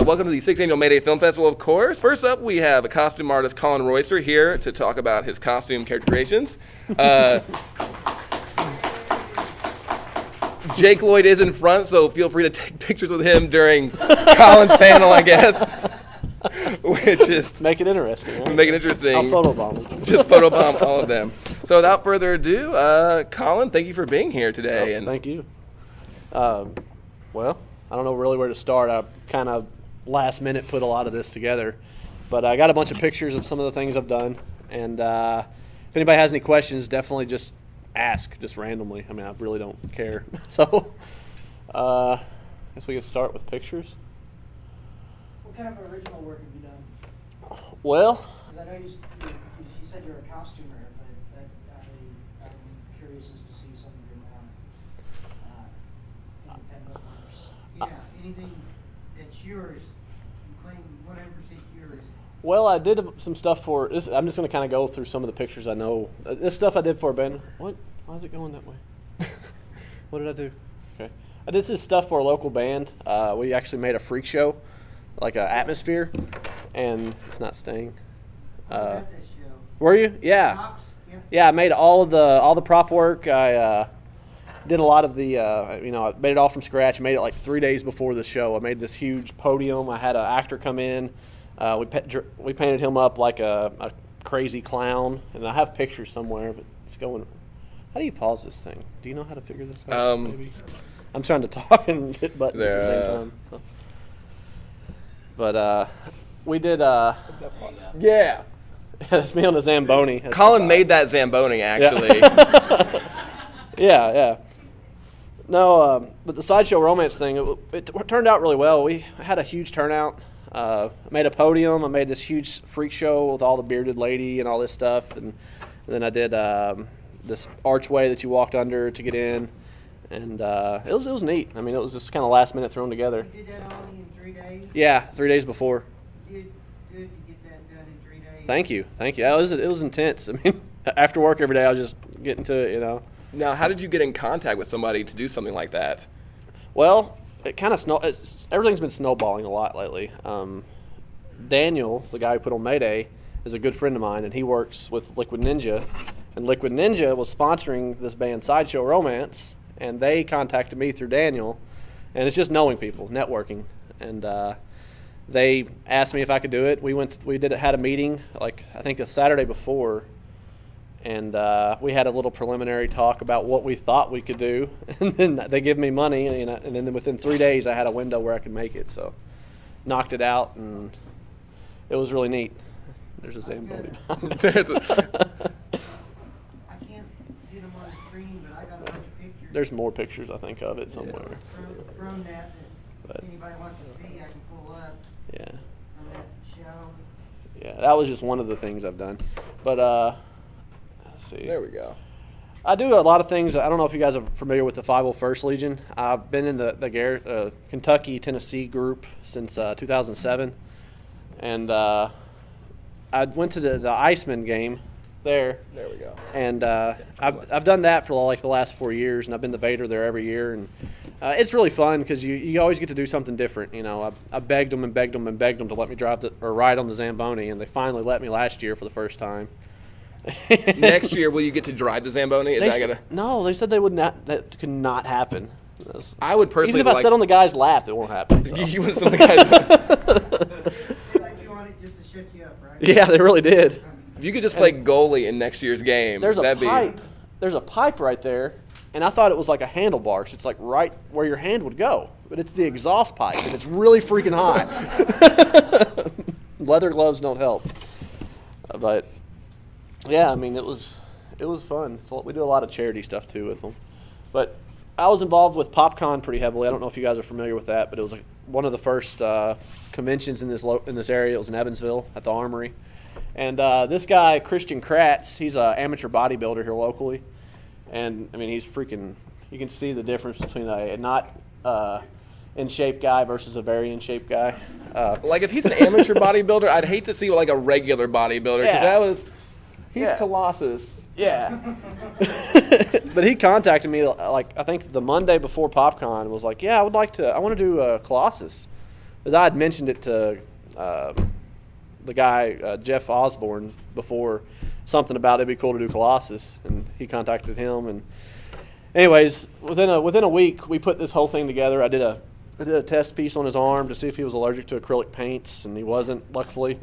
Welcome to the 6th Annual MayDay Film Festival, of course. First up, we have a costume artist, Collin Royster, here to talk about his costume character creations. Jake Lloyd is in front, so feel free to take pictures with him during Collin's panel, I guess. Which is make it interesting. Right? Make it interesting. I'll photobomb them. Just photobomb all of them. So without further ado, Collin, thank you for being here today. And thank you. Well, I don't know really where to start. I kind of last minute put a lot of this together, but I got a bunch of pictures of some of the things I've done. And if anybody has any questions, definitely just ask, just randomly. I mean, I really don't care. So I guess we can start with pictures. What kind of original work have you done? Well, because I know you said you're a costumer, but I'm curious as to see some of your more independent works. Yeah, anything that's yours, you claim 100% yours. well, I did some stuff for this. I'm just going to kind of go through some of the pictures I know. This stuff I did for a band. What? Why is it going that way? What did I do? Okay. I did this stuff for a local band. We actually made a freak show, like an atmosphere, and it's not staying. I got that show. Were you? Yeah. Props? Yeah, I made all the prop work. I did a lot of the, I made it all from scratch. Made it like 3 days before the show. I made this huge podium. I had an actor come in. We painted him up like a crazy clown, and I have pictures somewhere, but it's going. How do you pause this thing? Do you know how to figure this out? Maybe. I'm trying to talk and hit buttons at the same time. So. But we did. Yeah. That's me on the Zamboni. That's Collin made that Zamboni, actually. Yeah. No, but the Sideshow Romance thing, it turned out really well. We had a huge turnout. I made a podium. I made this huge freak show with all the bearded lady and all this stuff. And then I did this archway that you walked under to get in. And it was neat. I mean, it was just kind of last minute thrown together. You did that only in 3 days? Yeah, 3 days before. You did good to get that done in 3 days. Thank you. It was intense. I mean, after work every day, I was just getting to it, Now, how did you get in contact with somebody to do something like that? Well, it kind of everything's been snowballing a lot lately. Daniel, the guy who put on MayDay, is a good friend of mine, and he works with Liquid Ninja. And Liquid Ninja was sponsoring this band Sideshow Romance, and they contacted me through Daniel. And it's just knowing people, networking. And they asked me if I could do it. Had a meeting, like I think the Saturday before. And we had a little preliminary talk about what we thought we could do, and then they give me money, and then within 3 days I had a window where I could make it. So, knocked it out, and it was really neat. There's a Zamboni. I can't get them on the screen, but I got a bunch of pictures. There's more pictures I think of it somewhere. From that, But, if anybody wants to see, I can pull up yeah, on that show. yeah, that was just one of the things I've done. But let's see. There we go. I do a lot of things. I don't know if you guys are familiar with the 501st Legion. I've been in the Kentucky, Tennessee group since 2007. And I went to the Iceman game there. There we go. And I've done that for like the last 4 years, and I've been the Vader there every year. And it's really fun because you always get to do something different. I begged them to let me ride on the Zamboni, and they finally let me last year for the first time. Next year, will you get to drive the Zamboni? No, they said they would not. That could not happen. I would personally. Even if I sit on the guy's lap, it won't happen. So. You would sit on the guy's. Like you want it just to shut you up, right? Yeah, they really did. If you could just play goalie in next year's game, There's a pipe. There's a pipe right there, and I thought it was like a handlebar. So it's like right where your hand would go, but it's the exhaust pipe, and it's really freaking hot. Leather gloves don't help, but. Yeah, I mean, it was fun. We do a lot of charity stuff, too, with them. But I was involved with PopCon pretty heavily. I don't know if you guys are familiar with that, but it was like one of the first conventions in this area. It was in Evansville at the Armory. And this guy, Christian Kratz, he's an amateur bodybuilder here locally. And, I mean, he's freaking – you can see the difference between a not in-shape guy versus a very in-shape guy. Like, if he's an amateur bodybuilder, I'd hate to see, like, a regular bodybuilder, because he's Colossus. Yeah. But he contacted me, like, I think the Monday before PopCon, was like, yeah, I want to do Colossus. as I had mentioned it to the guy Jeff Osborne before, something about it'd be cool to do Colossus, and he contacted him. And anyways, within a week, we put this whole thing together. I did a test piece on his arm to see if he was allergic to acrylic paints, and he wasn't, luckily.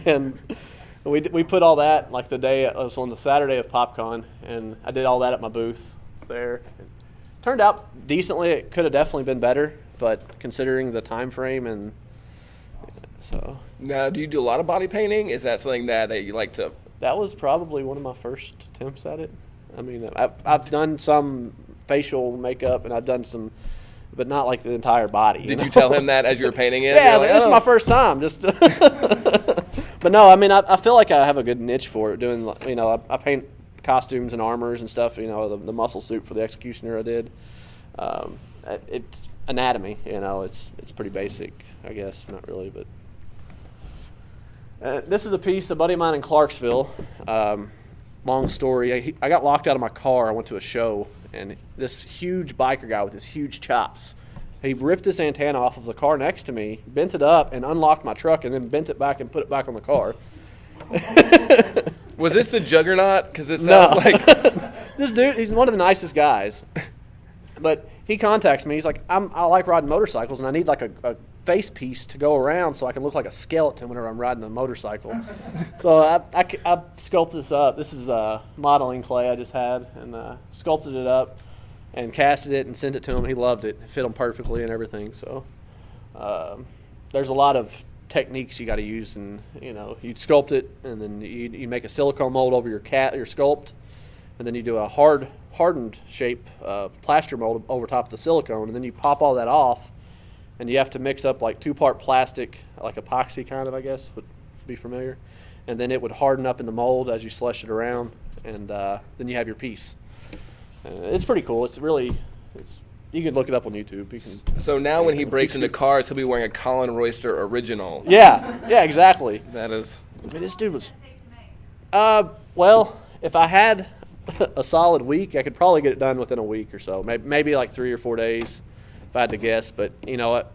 And we put all that like the day it was on the Saturday of PopCon, and I did all that at my booth there. It turned out decently. It could have definitely been better, but considering the time frame and so. Now, do you do a lot of body painting? Is that something that you like to? That was probably one of my first attempts at it. I mean, I've done some facial makeup, and I've done some, but not like the entire body. Did you tell him that as you were painting it? Yeah, I was like, this is my first time. Just, but no, I mean, I feel like I have a good niche for it. Doing, I paint costumes and armors and stuff. The muscle suit for the Executioner I did. It's anatomy. It's pretty basic, I guess. Not really, but. This is a piece, a buddy of mine in Clarksville. Long story. I got locked out of my car. I went to a show, and this huge biker guy with his huge chops, he ripped this antenna off of the car next to me, bent it up, and unlocked my truck, and then bent it back and put it back on the car. Was this the Juggernaut? Because it sounds like this dude. He's one of the nicest guys, but he contacts me. He's like, I like riding motorcycles, and I need like a face piece to go around so I can look like a skeleton whenever I'm riding a motorcycle. So I sculpted this up. This is modeling clay I just had, and sculpted it up and casted it and sent it to him. He loved it. It fit him perfectly and everything. So there's a lot of techniques you got to use, and you'd sculpt it, and then you make a silicone mold over your sculpt, and then you do a hardened shape plaster mold over top of the silicone, and then you pop all that off. And you have to mix up like 2-part plastic, like epoxy kind of, I guess, would be familiar. And then it would harden up in the mold as you slush it around, and then you have your piece. It's pretty cool. You can look it up on YouTube. So now when he breaks into cars, he'll be wearing a Collin Royster original. Yeah, exactly. That is. I mean, this dude was. Well, if I had a solid week, I could probably get it done within a week or so. Maybe like 3 or 4 days. If I had to guess, but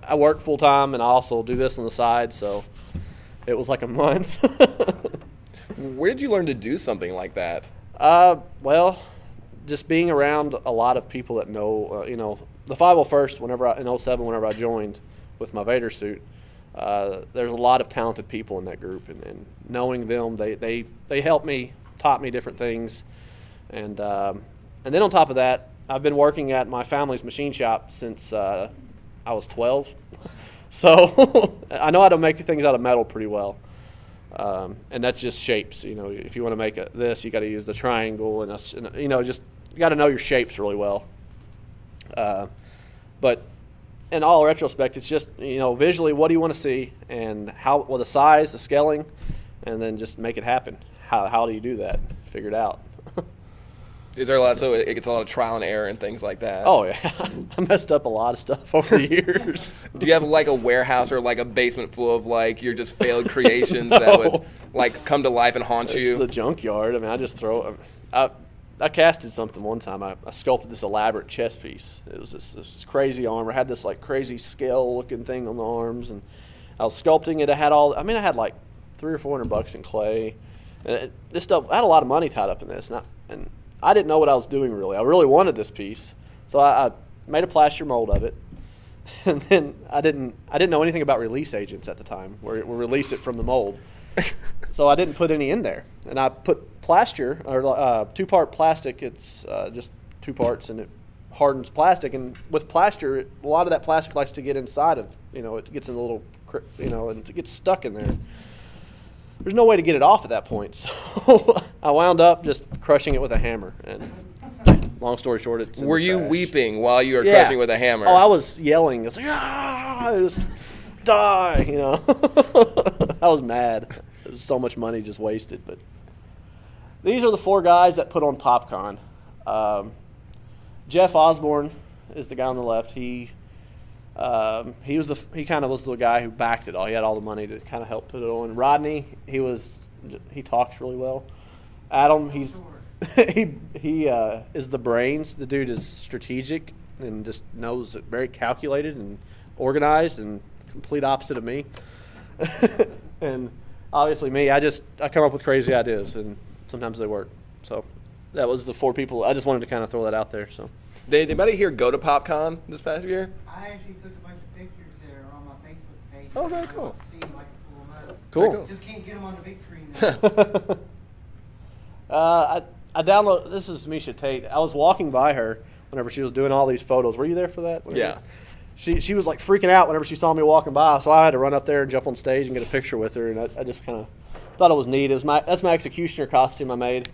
I work full time and I also do this on the side, so it was like a month. Where did you learn to do something like that? Well, just being around a lot of people that know, the 501st. In 07, whenever I joined with my Vader suit, there's a lot of talented people in that group, and knowing them, they helped me, taught me different things, and then on top of that, I've been working at my family's machine shop since I was 12, so I know how to make things out of metal pretty well, and that's just shapes. If you want to make this, you got to use the triangle, and just you got to know your shapes really well. But in all retrospect, it's just visually, what do you want to see, and the size, the scaling, and then just make it happen. How do you do that? Figure it out. Is there a lot? So it gets a lot of trial and error and things like that. Oh yeah, I messed up a lot of stuff over the years. Do you have like a warehouse or like a basement full of like your just failed creations that would like come to life and haunt you? It's the junkyard. I mean, I just throw. I casted something one time. I sculpted this elaborate chest piece. It was this crazy armor. I had this like crazy scale looking thing on the arms, and I was sculpting it. I had like $300 or $400 in clay. And this stuff, I had a lot of money tied up in this, and I didn't know what I was doing really. I really wanted this piece, so I made a plaster mold of it, and then I didn't know anything about release agents at the time, where it will release it from the mold. So I didn't put any in there, and I put plaster or 2-part plastic. It's just 2 parts, and it hardens plastic. And with plaster, a lot of that plastic likes to get inside of it gets in a little and it gets stuck in there. There's no way to get it off at that point, so I wound up just crushing it with a hammer. And long story short, it's in Were the you trash. weeping while you were crushing with a hammer? Oh, I was yelling. It's like, just die, I was mad. There was so much money just wasted. But these are the 4 guys that put on PopCon. Jeff Osborne is the guy on the left. He kind of was the guy who backed it all. He had all the money to kind of help put it on. Rodney, he talks really well. Adam, he is the brains. The dude is strategic and just knows it, very calculated and organized and complete opposite of me. And obviously me, I come up with crazy ideas, and sometimes they work. So that was the 4 people. I just wanted to kind of throw that out there. So Did anybody here go to PopCon this past year? I actually took a bunch of pictures there on my Facebook page. Oh, very cool. See them, I can pull them up. cool. Very Just can't get them on the big screen now. I download. This is Misha Tate. I was walking by her whenever she was doing all these photos. Were you there for that? Yeah. She was like freaking out whenever she saw me walking by, so I had to run up there and jump on stage and get a picture with her. And I just kind of thought it was neat. That's my executioner costume I made.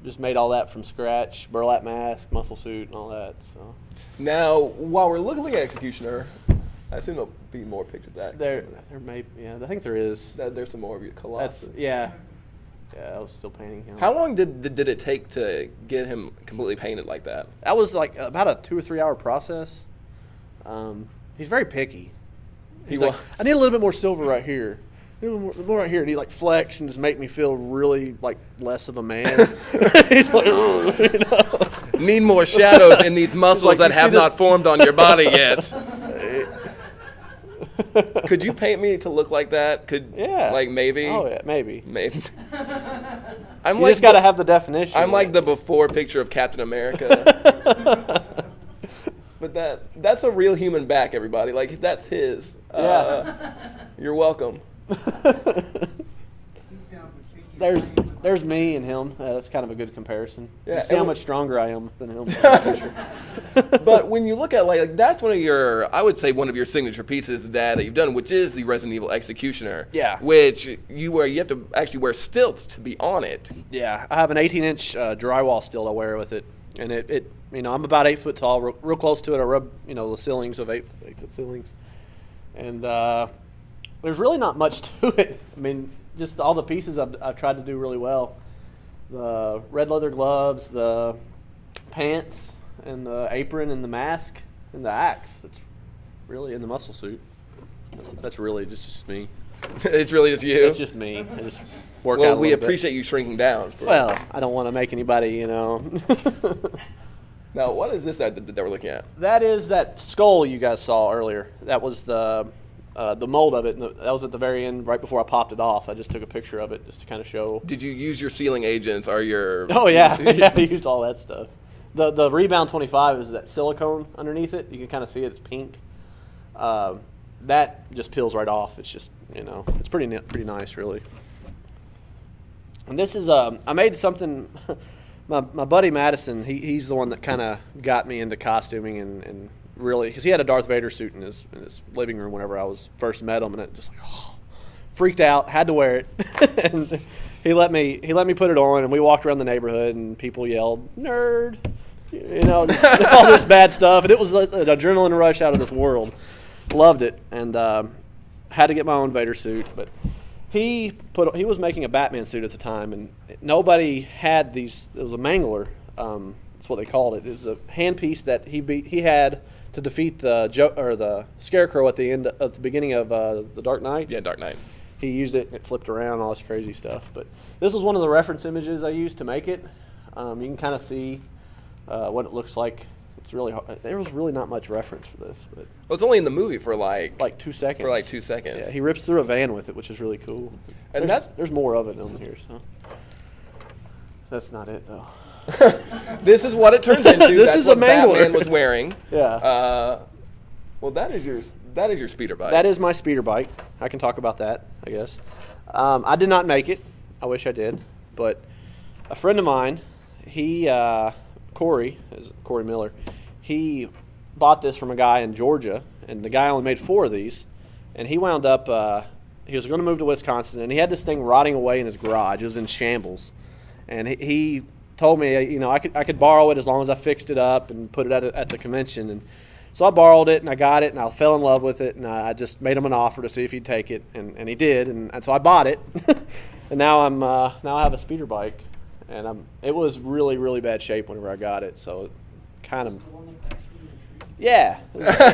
Just made all that from scratch. Burlap mask, muscle suit, and all that. So Now, while we're looking at Executioner, I assume there'll be more pictures of that. there may, yeah, I think there is. There's some more of you. Colossus. That's yeah. I was still painting him. How long did it take to get him completely painted like that? That was like about a 2 or 3 hour process. He's very picky. He's like, I need a little bit more silver right here. A little more right here. And he like flex and just make me feel really like less of a man. He's like, you know. Need more shadows in these muscles like, that you see have this- not formed on your body yet. Could you paint me to look like that? Yeah. Like maybe? Oh yeah, maybe. Maybe. You just got to have the definition. I'm like the before picture of Captain America. But that's a real human back, everybody. Like, that's his. Yeah. You're welcome. He's down for 50. There's me and him. That's kind of a good comparison. Yeah, You see how and much stronger I am than him. in the picture. But when you look at like that's one of your, I would say one of your signature pieces that you've done, which is the Resident Evil Executioner. Yeah. Which you have to actually wear stilts to be on it. Yeah, I have an 18-inch drywall still I wear with it, and it I'm about 8 foot tall, real close to it. I rub the ceilings of 8 foot ceilings, and there's really not much to it. I mean, just all the pieces I've tried to do really well. The red leather gloves, the pants, and the apron, and the mask, and the axe. That's really in the muscle suit. That's really just me. It's really just you. It's just me. I just work out. Well, a we little bit. appreciate you shrinking down. Well, I don't want to make anybody, Now, what is this that we're looking at? That is that skull you guys saw earlier. That was the mold of it. And that was at the very end, right before I popped it off. I just took a picture of it just to kind of show. Did you use your sealing agents or your? Oh yeah, yeah. I used all that stuff. The Rebound 25 is that silicone underneath it. You can kind of see it. It's pink. That just peels right off. It's just it's pretty nice, really. And this is I made something. My buddy Madison, he's the one that kind of got me into costuming and really, because he had a Darth Vader suit in his living room whenever I was first met him, and it just freaked out, had to wear it, and he let me put it on, and we walked around the neighborhood, and people yelled "nerd," just all this bad stuff, and it was an adrenaline rush out of this world. Loved it, and had to get my own Vader suit, but. He was making a Batman suit at the time, and nobody had these. It was a mangler. That's what they called it. It was a handpiece that he had to defeat the Scarecrow at the beginning of the Dark Knight. Yeah, Dark Knight. He used it. It flipped around, all this crazy stuff. But this was one of the reference images I used to make it. You can kind of see what it looks like. It's really hard. There was really not much reference for this, but Well, it's only in the movie for like 2 seconds. For like 2 seconds. Yeah, he rips through a van with it, which is really cool. And There's more of it on here, so that's not it though. This is what it turns into. This That's is a what mangler. Batman was wearing. Yeah. Well, that is your speeder bike. That is my speeder bike. I can talk about that, I guess. I did not make it. I wish I did, but a friend of mine, Corey Miller, he bought this from a guy in Georgia, and the guy only made 4 of these, and he wound up, he was going to move to Wisconsin, and he had this thing rotting away in his garage. It was in shambles, and he told me, I could borrow it as long as I fixed it up and put it at the convention, and so I borrowed it, and I got it, and I fell in love with it, and I just made him an offer to see if he'd take it, and he did, and so I bought it, and now I have a speeder bike, and it was really, really bad shape whenever I got it, so it kind of. The one that actually in the tree. Yeah,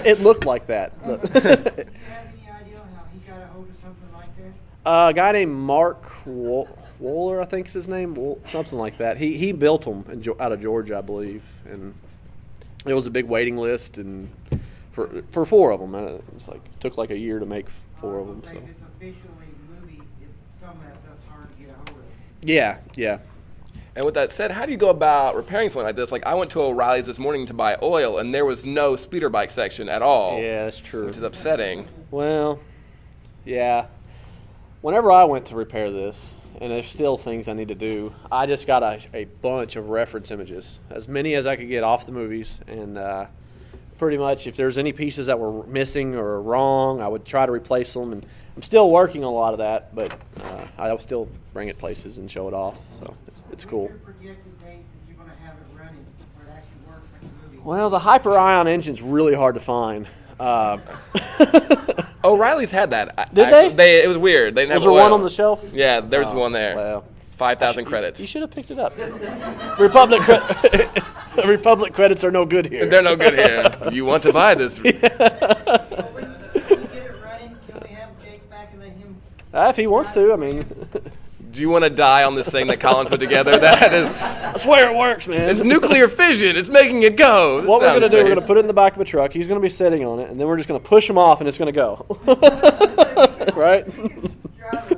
it looked like that. Do you have any idea how he got a hold of something like that? A guy named Mark Wohler, I think is his name, something like that. He built them out of Georgia, I believe, and it was a big waiting list and for 4 of them. It's like took like a year to make 4 of them. If So. it's officially movie, some of that stuff's hard to get a hold of. Yeah, yeah. And with that said, how do you go about repairing something like this? Like, I went to O'Reilly's this morning to buy oil, and there was no speeder bike section at all. Yeah, that's true. Which is upsetting. Well, yeah. Whenever I went to repair this, and there's still things I need to do, I just got a bunch of reference images, as many as I could get off the movies, and pretty much if there's any pieces that were missing or wrong, I would try to replace them. And I'm still working on a lot of that, but I'll still bring it places and show it off, so it's cool. What's your projected date that you're going to have it running, where it actually works like a movie? Well, the Hyper-Ion engine's really hard to find. O'Reilly's had that. Did Actually, they? It was weird. They didn't Was have there one oil. on the shelf? Yeah, there's Oh, one there. well. 5,000 credits. You should have picked it up. Republic credits are no good here. They're no good here. You want to buy this? When you get it running, can we have Jake back and let him? If he wants to, I mean. Do you want to die on this thing that Collin put together? That is, I swear it works, man. it's nuclear fission. It's making it go. This What we're going to sounds do, we're safe. going to put it in the back of a truck. He's going to be sitting on it, and then we're just going to push him off, and it's going to go. Right? Drive a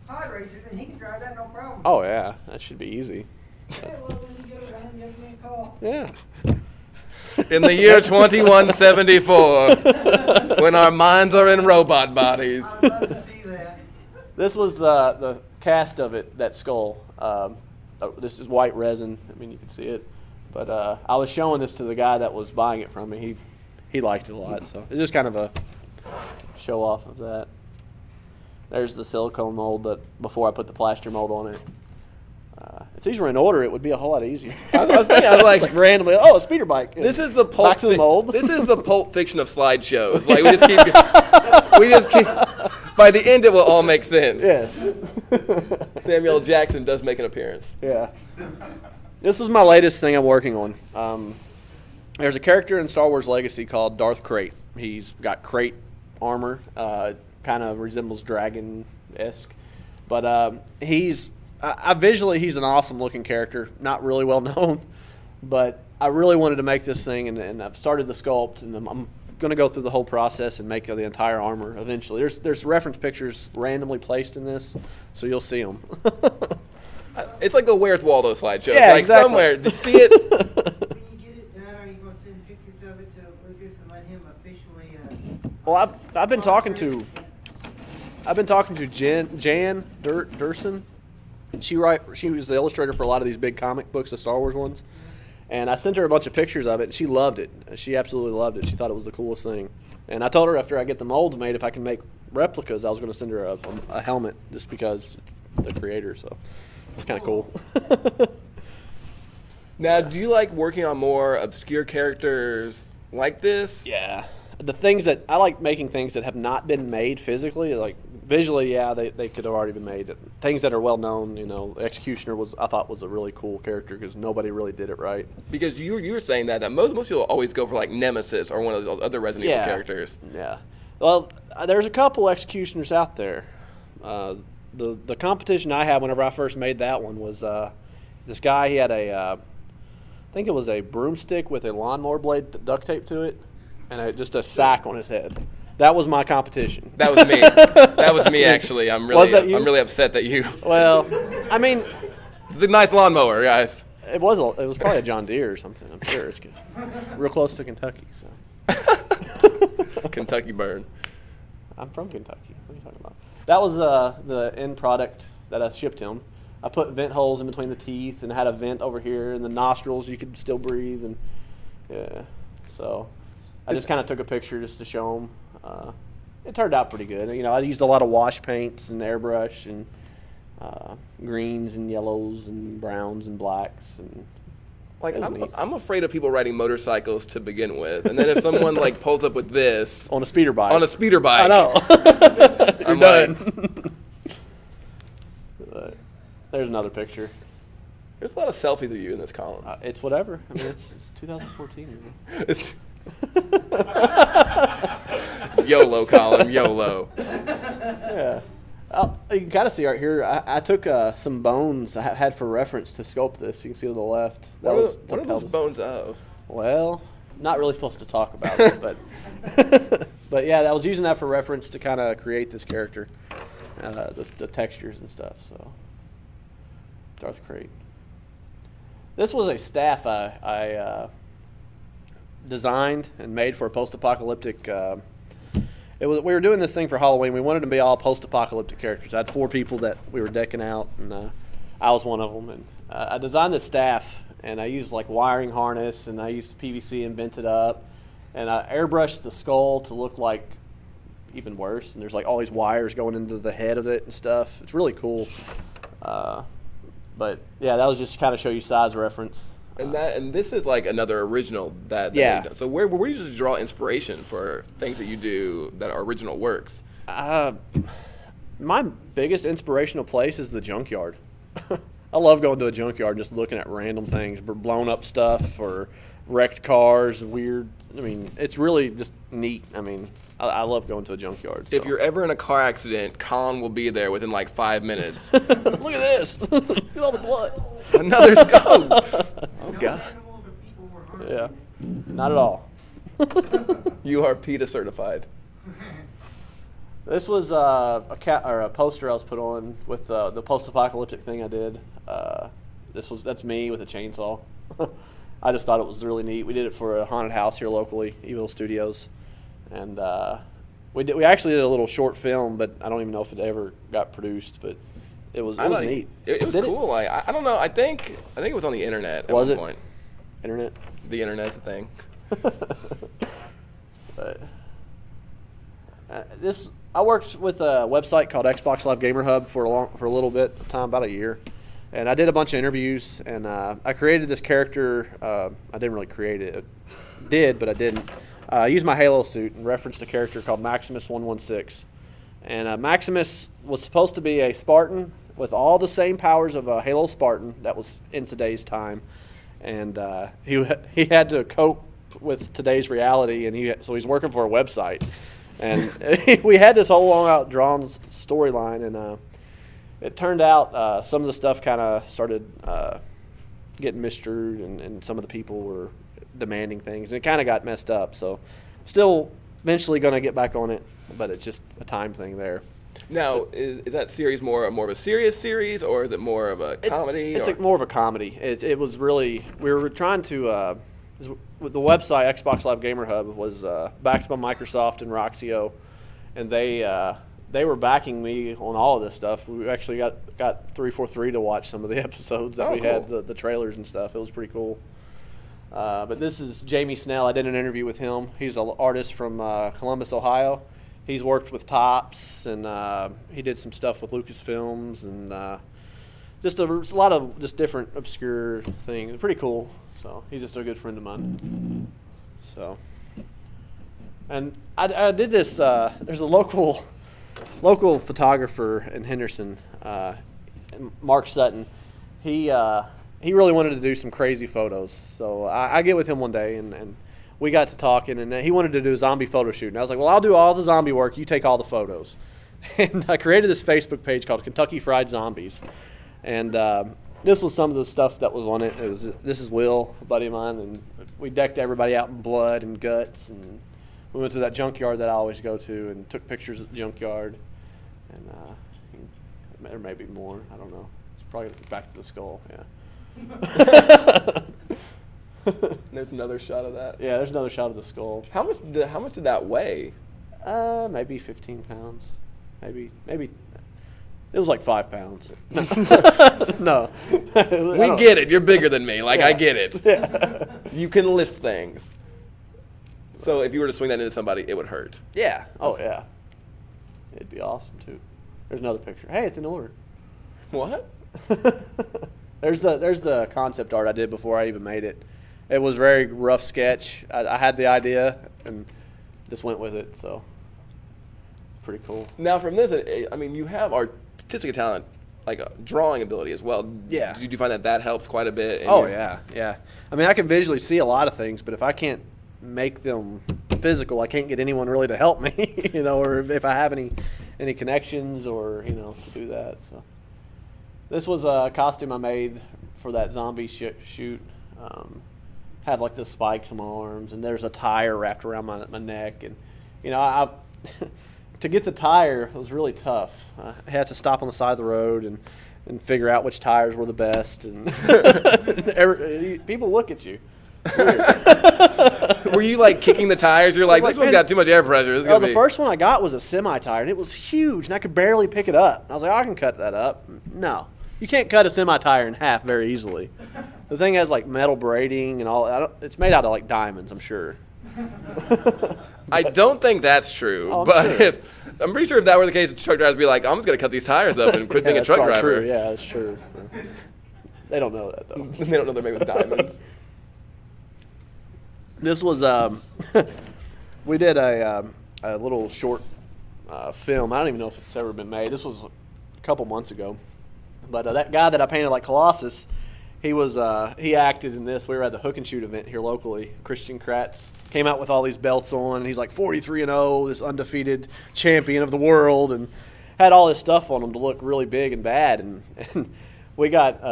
pod racer, then he can drive that no problem. Oh, yeah. That should be easy. Hey, well, when you get it running, give me a call. Yeah. In the year 2174, when our minds are in robot bodies. I'd love to see that. This was the cast of it, that skull. This is white resin. I mean, you can see it. But I was showing this to the guy that was buying it from me. He liked it a lot. So it's just kind of a show off of that. There's the silicone mold that before I put the plaster mold on it. If these were in order, it would be a whole lot easier. I was thinking, I was like, It's like randomly, oh, a speeder bike. this is the pulp. Back to the mold. This is the Pulp Fiction of slideshows. Like we just keep. By the end, it will all make sense. Yes. Samuel Jackson does make an appearance. Yeah. This is my latest thing I'm working on. There's a character in Star Wars Legacy called Darth Krayt. He's got Krayt armor, kind of resembles dragon-esque. But he's an awesome looking character, not really well known. But I really wanted to make this thing, and I've started the sculpt, and I'm going to go through the whole process and make the entire armor eventually. There's reference pictures randomly placed in this, so you'll see them. It's like the Where's Waldo slideshow. Yeah, Like exactly. somewhere. Do you see it? When you get it done, are you going to send pictures of it to Lucas and let him officially? Well, I've been talking to Jan Durson. She was the illustrator for a lot of these big comic books, the Star Wars ones. And I sent her a bunch of pictures of it, and she loved it. She absolutely loved it. She thought it was the coolest thing. And I told her after I get the molds made, if I can make replicas, I was going to send her a helmet just because it's the creator. So it's kind of cool. Now, do you like working on more obscure characters like this? Yeah. The things that I like making things that have not been made physically, like visually, yeah, they could have already been made. Things that are well known, Executioner I thought was a really cool character because nobody really did it right. Because you were saying that most people always go for like Nemesis or one of the other Resident Evil characters. Yeah. Well, there's a couple Executioners out there. The competition I had whenever I first made that one was this guy. He had I think it was a broomstick with a lawnmower blade duct taped to it, and just a sack on his head. That was my competition. That was me. That was me, actually. I'm Was that you? I'm really upset that you. Well, I mean, It's a nice lawnmower, guys. it was probably a John Deere or something. I'm sure it's good. Real close to Kentucky. So Kentucky burn. I'm from Kentucky. What are you talking about? That was the end product that I shipped him. I put vent holes in between the teeth and had a vent over here, and the nostrils you could still breathe, and yeah. So I just kind of took a picture just to show him. It turned out pretty good. I used a lot of wash paints and airbrush and greens and yellows and browns and blacks, and Like it was neat. I'm afraid of people riding motorcycles to begin with, and then if someone like pulls up with this on a speeder bike. on a speeder bike, I know. You're I'm done. But there's another picture. There's a lot of selfies of you in this column. It's whatever. I mean, it's 2014. It's YOLO, Collin, YOLO. Yeah. You can kind of see right here. I took some bones I had for reference to sculpt this. You can see to the left. What are those bones of? Well, not really supposed to talk about it, but but yeah, I was using that for reference to kind of create this character, the textures and stuff. So Darth Crate. This was a staff I designed and made for a post-apocalyptic. We were doing this thing for Halloween. We wanted to be all post-apocalyptic characters. I had 4 people that we were decking out, and I was one of them. And I designed this staff, and I used like wiring harness, and I used PVC and bent it up, and I airbrushed the skull to look like even worse. And there's like all these wires going into the head of it and stuff. It's really cool. But yeah, that was just to kind of show you size reference. And this is like another original that yeah. you've done. So where do you just draw inspiration for things that you do that are original works? My biggest inspirational place is the junkyard. I love going to a junkyard and just looking at random things, blown up stuff or wrecked cars, weird. I mean, it's really just neat. I mean, I love going to a junkyard. So. If you're ever in a car accident, Collin will be there within like 5 minutes. Look at this. Look at all the blood. Another skull. Oh, God. Yeah, not at all. You are PETA certified. This was a poster I was put on with the post-apocalyptic thing I did. That's me with a chainsaw. I just thought it was really neat. We did it for a haunted house here locally, Evil Studios, and we actually did a little short film, but I don't even know if it ever got produced. But it was neat. It was cool. I don't know. I think it was on the internet at one point. Internet? The internet's a thing. But I worked with a website called Xbox Live Gamer Hub for a little bit of time, about a year, and I did a bunch of interviews, and I created this character. I didn't really create it. I did, but I didn't. I used my Halo suit and referenced a character called Maximus 116, and Maximus was supposed to be a Spartan with all the same powers of a Halo Spartan that was in today's time, and he had to cope with today's reality, and so he's working for a website. And we had this whole long out drawn storyline, and it turned out some of the stuff kind of started getting misstrued, and some of the people were demanding things, and it kind of got messed up. So still eventually going to get back on it, but it's just a time thing there. Now, is that series more of a serious series, or is it more of a comedy? It's like more of a comedy. It was really, we were trying to, the website Xbox Live Gamer Hub was backed by Microsoft and Roxio, and they were backing me on all of this stuff. We actually got 343 to watch some of the episodes that we cool. had, the trailers and stuff. It was pretty cool. But this is Jamie Snell. I did an interview with him. He's an artist from Columbus, Ohio. He's worked with Topps, and he did some stuff with Lucasfilms, and just a lot of just different obscure things. Pretty cool. So he's just a good friend of mine. So, and I did this. There's a local photographer in Henderson, Mark Sutton. He really wanted to do some crazy photos. So I get with him one day, and we got to talking, and he wanted to do a zombie photo shoot. And I was like, well, I'll do all the zombie work. You take all the photos. And I created this Facebook page called Kentucky Fried Zombies. And this was some of the stuff that was on it. This is Will, a buddy of mine, and we decked everybody out in blood and guts. And we went to that junkyard that I always go to and took pictures at the junkyard. And there may be more. I don't know. It's probably back to the skull, yeah. There's another shot of that. Yeah, there's another shot of the skull. How much did that weigh? Maybe 15 pounds. Maybe. It was like 5 pounds. No. We get it. You're bigger than me. Like, yeah. I get it. Yeah. You can lift things. So if you were to swing that into somebody, it would hurt. Yeah. Oh, yeah. It'd be awesome, too. There's another picture. Hey, it's in order. What? There's the concept art I did before I even made it. It was very rough sketch. I had the idea and just went with it, so pretty cool. Now from this, I mean, you have artistic talent, like a drawing ability as well. Yeah. Do you find that helps quite a bit? Yeah. I mean, I can visually see a lot of things, but if I can't make them physical, I can't get anyone really to help me, or if I have any connections or, to do that, so. This was a costume I made for that zombie shoot. have like the spikes on my arms, and there's a tire wrapped around my neck, and I to get the tire was really tough. I had to stop on the side of the road and figure out which tires were the best, and people look at you. Were you like kicking the tires? You're like, this one's got too much air pressure. The first one I got was a semi tire, and it was huge, and I could barely pick it up. And I was like, I can cut that up. No, you can't cut a semi tire in half very easily. The thing has like metal braiding and all. It's made out of like diamonds, I'm sure. I don't think that's true, Oh, I'm but sure. I'm pretty sure if that were the case, the truck drivers would be like, I'm just gonna cut these tires up and quit being a that's truck probably driver. True. Yeah, that's true. They don't know that though. They don't know they're made with diamonds. This was we did a little short film. I don't even know if it's ever been made. This was a couple months ago, but that guy that I painted like Colossus, he acted in this. We were at the Hook and Shoot event here locally. Christian Kratz came out with all these belts on, and he's like 43-0, this undefeated champion of the world, and had all this stuff on him to look really big and bad. And we got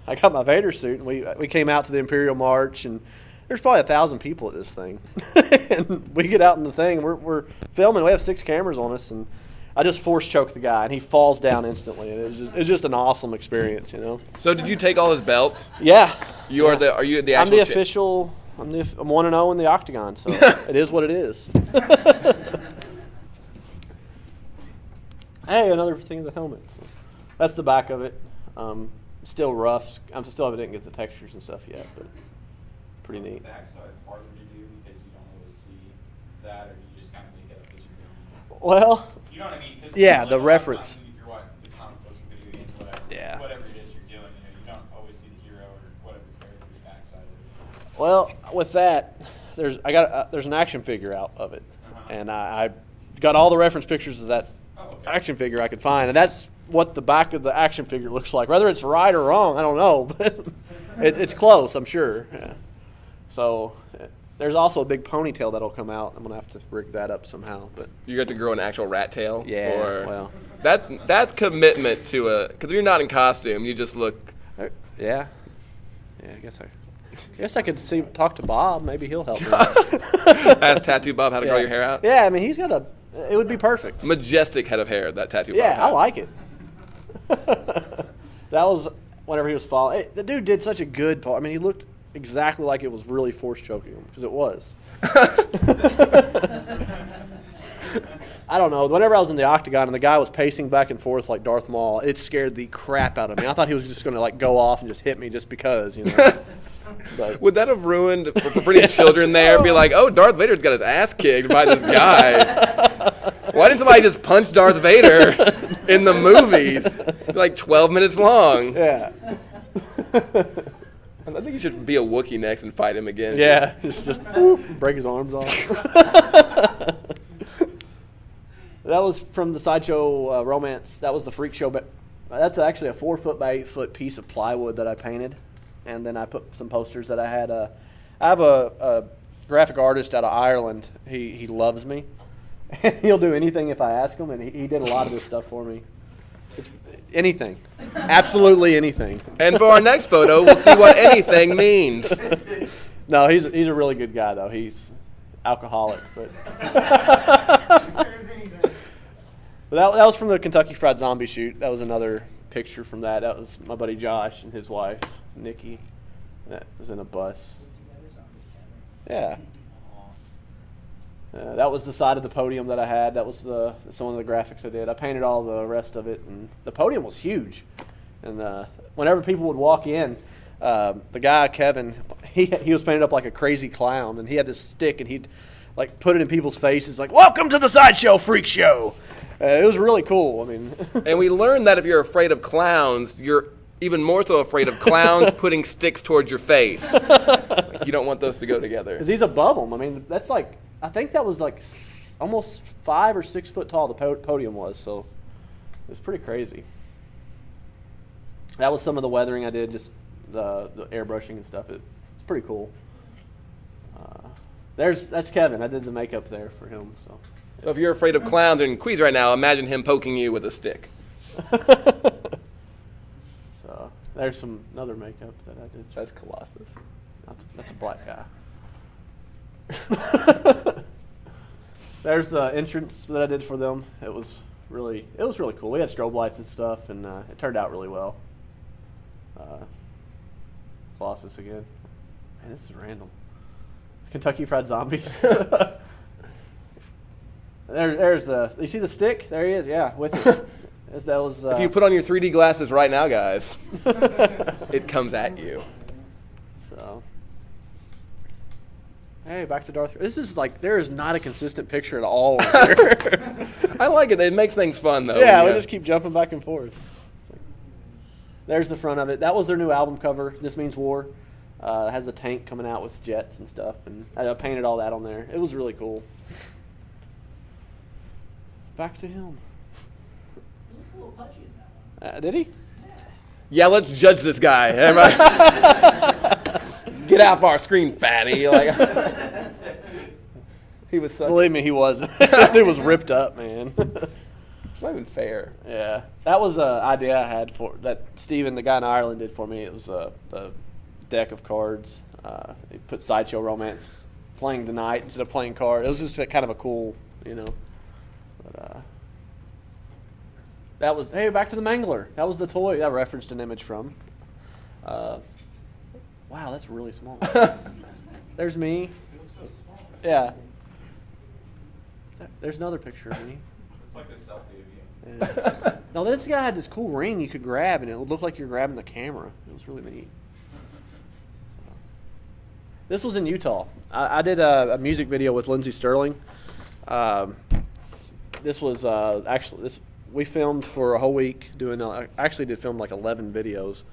I got my Vader suit, and we came out to the Imperial March, and there's probably 1,000 people at this thing. And we get out in the thing, we're filming. We have 6 cameras on us, and I just force choke the guy, and he falls down instantly. And it's just an awesome experience, So did you take all his belts? Yeah. Are you the actual? I'm the official. I'm 1-0 in the octagon, so it is what it is. Hey, another thing of the helmet. That's the back of it. Still rough. I didn't get the textures and stuff yet, but pretty neat. The backside harder to do because you don't always see that, or you just kind of make it up as you're going. Well, You know what I mean? 'Cause yeah, like the a lot of reference. times when you're watching the comic books or video games, whatever, Yeah. whatever it is you're doing, you don't always see the hero or whatever character's backside is. Well, with that, there's an action figure out of it, and I got all the reference pictures of that action figure I could find, and that's what the back of the action figure looks like. Whether it's right or wrong, I don't know, but it's close, I'm sure. Yeah. So there's also a big ponytail that'll come out. I'm gonna have to rig that up somehow, but You got to grow an actual rat tail. yeah, Or well, that's commitment to because you're not in costume. You just look. yeah. I guess I could talk to Bob. Maybe he'll help me. Ask Tattoo Bob how to grow your hair out. Yeah, I mean he's got it would be perfect. Majestic head of hair that Tattoo Bob Yeah, has. I like it. That was whenever he was falling. Hey, the dude did such a good part. I mean, he looked exactly like it was really force choking him, because it was. I don't know. Whenever I was in the octagon and the guy was pacing back and forth like Darth Maul, it scared the crap out of me. I thought he was just going to go off and just hit me just because, But Would that have ruined for pretty children there? Be like, oh, Darth Vader's got his ass kicked by this guy. Why didn't somebody just punch Darth Vader in the movies? They're like 12 minutes long. yeah. I think you should be a Wookiee next and fight him again. Yeah, just break his arms off. That was from the Sideshow Romance. That was the Freak Show. But that's actually a 4 foot by 8 foot piece of plywood that I painted, and then I put some posters that I had. I have a graphic artist out of Ireland. He loves me. He'll do anything if I ask him, and he did a lot of this stuff for me. It's anything, absolutely anything. And for our next photo, we'll see what anything means. No, he's a really good guy though. He's alcoholic, but that was from the Kentucky Fried Zombie shoot. That was another picture from that. That was my buddy Josh and his wife Nikki. That was in a bus. Yeah. That was the side of the podium that I had. That was some of the graphics I did. I painted all the rest of it, and the podium was huge. And whenever people would walk in, the guy Kevin, he was painted up like a crazy clown, and he had this stick, and he'd like put it in people's faces, like "Welcome to the Sideshow Freak Show." It was really cool. I mean, And we learned that if you're afraid of clowns, you're even more so afraid of clowns putting sticks towards your face. Like, you don't want those to go together. because he's above them. I mean, that's like, I think that was like almost 5 or 6 foot tall the podium was, so it was pretty crazy. That was some of the weathering I did, just the airbrushing and stuff. It's pretty cool. That's Kevin. I did the makeup there for him. So if you're afraid of clowns in Queens right now, imagine him poking you with a stick. So there's another makeup that I did. That's Colossus. That's a black guy. There's the entrance that I did for them. It was really cool. We had strobe lights and stuff, and it turned out really well. Colossus again. Man, this is random. Kentucky Fried Zombies. There's the. You see the stick? There he is. Yeah, with it. That was. If you put on your 3D glasses right now, guys, it comes at you. So. Hey, back to Darth. This is like there is not a consistent picture at all. Here. I like it. It makes things fun though. Yeah, we just keep jumping back and forth. There's the front of it. That was their new album cover. This Means War. It has a tank coming out with jets and stuff, and I painted all that on there. It was really cool. Back to him. He looks a little pudgy in that one. Did he? Yeah, let's judge this guy. Everybody, get out of our screen, fatty. Like, he was such. Believe me, he wasn't. It was ripped up, man. It's not even fair. Yeah, that was an idea I had for that. Steven, the guy in Ireland, did for me. It was the deck of cards. He put Sideshow Romance playing the night instead of playing cards. It was just kind of a cool, But that was back to the Mangler. That was the toy that I referenced an image from. Wow, that's really small. There's me. Yeah. There's another picture of me. It's like a selfie of you. Yeah. Now this guy had this cool ring you could grab, and it would look like you're grabbing the camera. It was really neat. This was in Utah. I did a music video with Lindsey Sterling. This was we filmed for a whole week doing. I actually did film like 11 videos,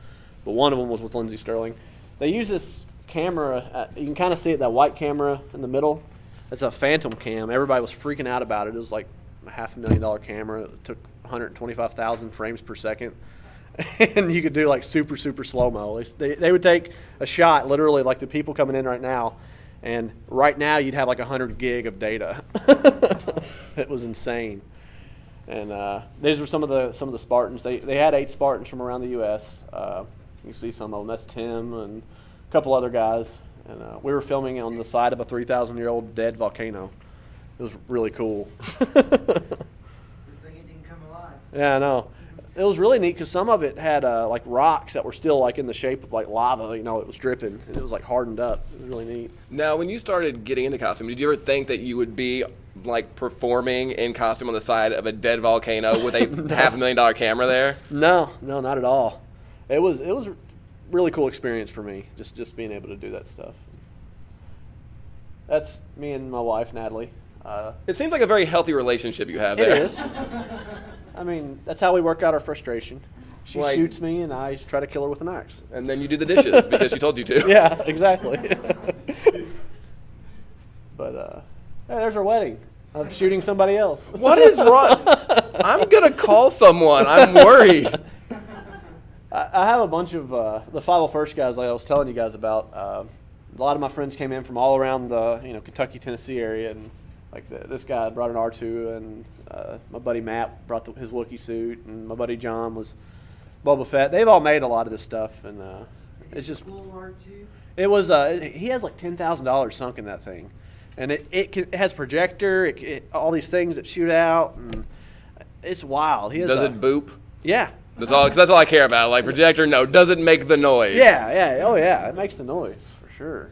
but one of them was with Lindsey Sterling. They use this camera. You can kind of see it, that white camera in the middle. It's a Phantom cam. Everybody was freaking out about it. It was like a $500,000 camera. It took 125,000 frames per second. And you could do like super, super slow-mo. They would take a shot, literally like the people coming in right now, and right now you'd have like 100 gig of data. It was insane. And these were some of the Spartans. They had 8 Spartans from around the U.S. You can see some of them. That's Tim and a couple other guys. And we were filming on the side of a 3,000-year-old dead volcano. It was really cool. Good thing it didn't come alive. Yeah, I know. It was really neat because some of it had like rocks that were still like in the shape of like lava. It was dripping and it was like hardened up. It was really neat. Now, when you started getting into costume, did you ever think that you would be like performing in costume on the side of a dead volcano with a $500,000 camera there? No, not at all. It was a really cool experience for me, just being able to do that stuff. That's me and my wife, Natalie. It seems like a very healthy relationship you have there. It is. I mean, that's how we work out our frustration. She shoots me, and I try to kill her with an axe. And then you do the dishes because she told you to. Yeah, exactly. But hey, there's our wedding. I'm shooting somebody else. What is wrong? I'm gonna call someone. I'm worried. I have a bunch of the 501st guys, like I was telling you guys about. A lot of my friends came in from all around the Kentucky, Tennessee area, and like this guy brought an R2, and my buddy Matt brought his Wookiee suit, and my buddy John was Boba Fett. They've all made a lot of this stuff, and it's just Cool R2. it was. He has like $10,000 sunk in that thing, and it has projector, all these things that shoot out, and it's wild. Does it boop? Yeah. That's all I care about. Like projector, no. Does it make the noise? Yeah. Oh yeah, it makes the noise for sure.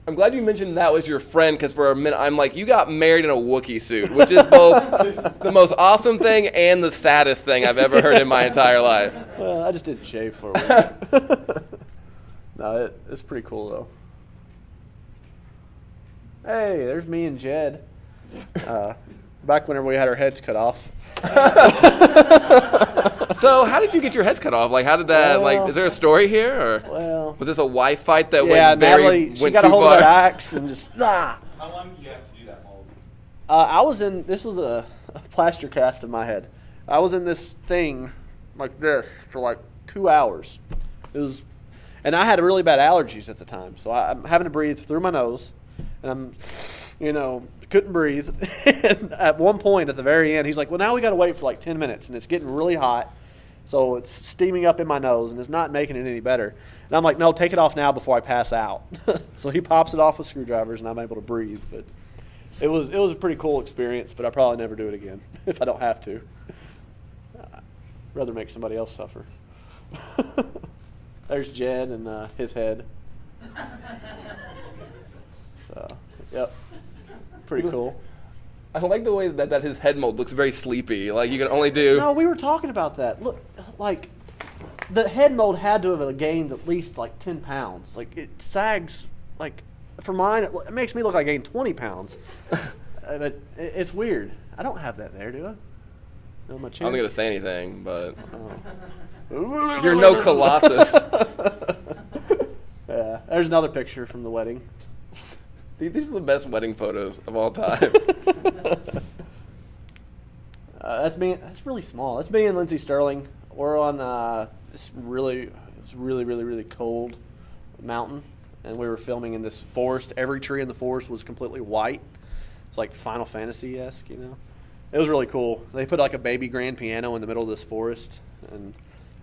I'm glad you mentioned that was your friend, because for a minute I'm like, you got married in a Wookiee suit, which is both the most awesome thing and the saddest thing I've ever heard in my entire life. Well, I just didn't shave for a week. No, it's pretty cool though. Hey, there's me and Jed. Back whenever we had our heads cut off. So how did you get your heads cut off? Like, how did that, is there a story here? Or Well, was this a wife fight that Natalie, went she got too a hold far? of that axe and just, How long did you have to do that mold? this was a plaster cast in my head. I was in this thing like this for like 2 hours. And I had really bad allergies at the time. So I'm having to breathe through my nose, and I'm, couldn't breathe. And at one point at the very end, he's like, well, now we got to wait for like 10 minutes, and it's getting really hot. So it's steaming up in my nose, and it's not making it any better. And I'm like, no, take it off now before I pass out. So he pops it off with screwdrivers, and I'm able to breathe. But it was a pretty cool experience, but I'll probably never do it again if I don't have to. I'd rather make somebody else suffer. There's Jed and his head. So, yep. Pretty cool. I like the way that his head mold looks very sleepy. Like you can only do. No, we were talking about that. Look, like the head mold had to have gained at least like 10 pounds. Like it sags. Like for mine, it makes me look like I gained 20 pounds. But it's weird. I don't have that there, do I? No, my chin. I'm not gonna say anything, but Oh. you're no Colossus. Yeah, there's another picture from the wedding. These are the best wedding photos of all time. That's really small. That's me and Lindsey Sterling. We're on this really cold mountain, and we were filming in this forest. Every tree in the forest was completely white. It's like Final Fantasy-esque, you know. It was really cool. They put like a baby grand piano in the middle of this forest, and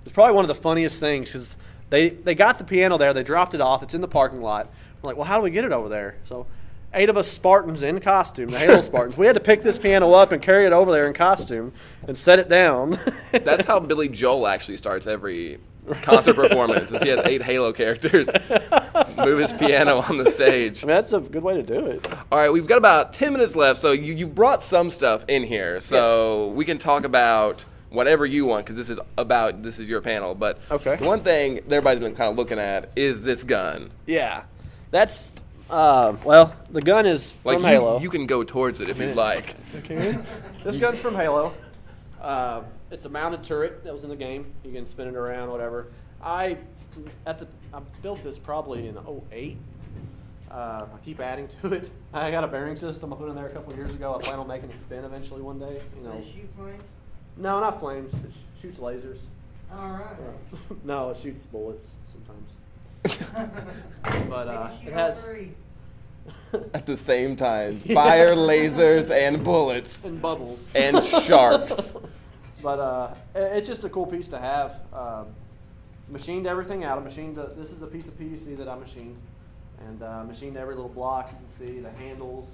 it's probably one of the funniest things because they got the piano there. They dropped it off. It's in the parking lot. I'm like, well, how do we get it over there? So 8 of us Spartans in costume, the Halo Spartans. We had to pick this piano up and carry it over there in costume and set it down. That's how Billy Joel actually starts every concert performance. Is he has 8 Halo characters move his piano on the stage. I mean, that's a good way to do it. All right, we've got about 10 minutes left, so you brought some stuff in here, so we can talk about whatever you want because this is your panel. But Okay. the one thing that everybody's been kind of looking at is this gun. Yeah. That's, well, the gun is Like from Halo. you can go towards it if you'd like. Okay. This gun's from Halo. It's a mounted turret that was in the game. You can spin it around, whatever. I built this probably in 2008. I keep adding to it. I got a bearing system I put in there a couple years ago. I plan on making it spin eventually one day. You know. Does it shoot flames? No, not flames. It shoots lasers. All right. No, it shoots bullets sometimes. But Maybe it shoot has all three. At the same time, fire, lasers, and bullets, and bubbles and sharks. But it's just a cool piece to have. Machined everything out. This is a piece of PVC that I machined, and machined every little block. You can see the handles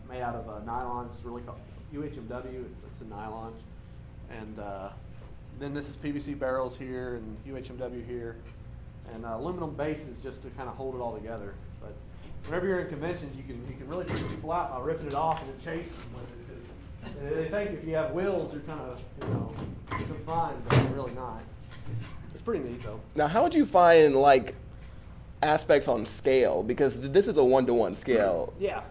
made out of nylon. It's really called UHMW. It's a nylon, and then this is PVC barrels here and UHMW here, and aluminum bases just to kind of hold it all together. But whenever you're in conventions, you can really freak people out by ripping it off and then chasing them with it. Because they think if you have wheels, you're kind of confined, but you're really not. It's pretty neat though. Now, how would you find like aspects on scale? Because this is a 1-to-1 scale. Yeah.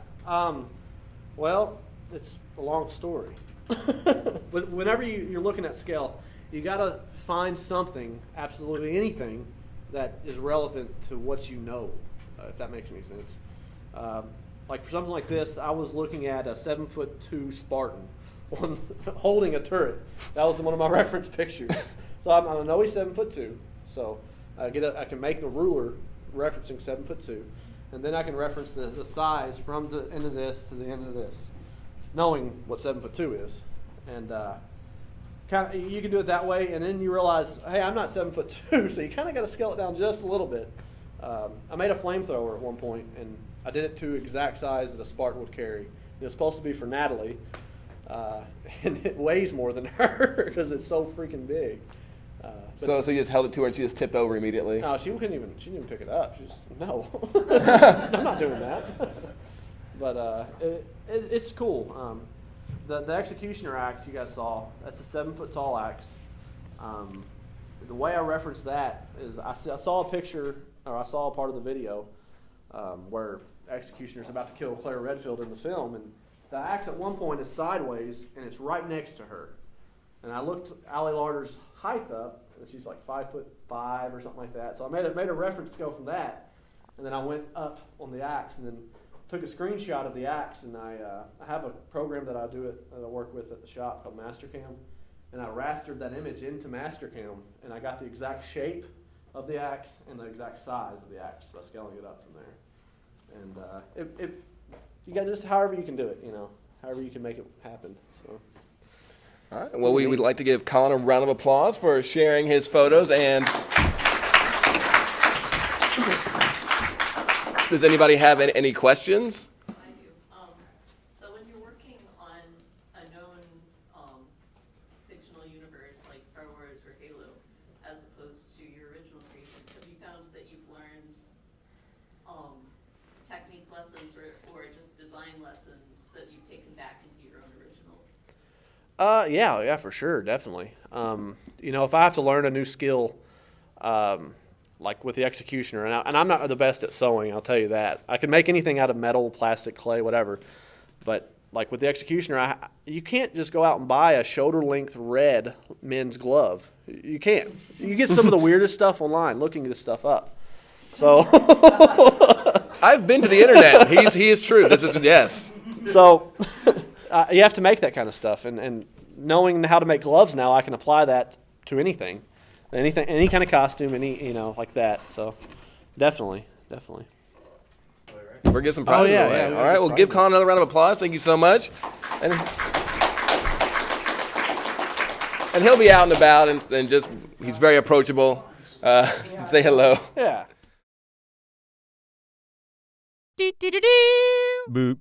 Well, it's a long story. But whenever you're looking at scale, you got to find something, absolutely anything, that is relevant to what you know, if that makes any sense. Like for something like this, I was looking at a 7'2" Spartan holding a turret. That was one of my reference pictures. So I know he's 7'2", so I can make the ruler referencing 7'2", and then I can reference the size from the end of this to the end of this, knowing what 7'2" is, and you can do it that way. And then you realize, hey, I'm not 7'2", so you kind of got to scale it down just a little bit. I made a flamethrower at one point, and I did it to exact size that a Spartan would carry. It was supposed to be for Natalie, and it weighs more than her because it's so freaking big. So you just held it to her and she just tipped over immediately? No, she didn't even pick it up. She just, no. I'm not doing that. But it's cool. The executioner axe you guys saw, that's a 7-foot tall axe. The way I reference that is I saw a picture, or I saw a part of the video where executioner's about to kill Claire Redfield in the film, and the axe at one point is sideways and it's right next to her. And I looked Allie Larder's height up, and she's like 5'5" or something like that. So I made a reference to go from that, and then I went up on the axe, and then took a screenshot of the axe, and I have a program that I work with at the shop called Mastercam, and I rastered that image into Mastercam, and I got the exact shape of the axe and the exact size of the axe by scaling it up from there. And you got just however you can do it, however you can make it happen. So All right. Well, we would like to give Collin a round of applause for sharing his photos. And does anybody have any questions? I do. So when you're working on a known fictional universe like Star Wars or Halo, as opposed to your original creations, have you found that you've learned technique lessons or just design lessons that you've taken back into your own originals? Yeah, for sure, definitely. If I have to learn a new skill, like with the executioner, and I'm not the best at sewing, I'll tell you that. I can make anything out of metal, plastic, clay, whatever. But like with the executioner, you can't just go out and buy a shoulder-length red men's glove. You can't. You get some of the weirdest stuff online. Looking this stuff up. So I've been to the internet. He is true. This is yes. So you have to make that kind of stuff, and knowing how to make gloves now, I can apply that to anything, any kind of costume, like that. So definitely. We'll get some prizes yeah, away. yeah, All right, we'll give Collin another round of applause. Thank you so much. And he'll be out and about, and just he's very approachable. Say hello. Yeah. Boop.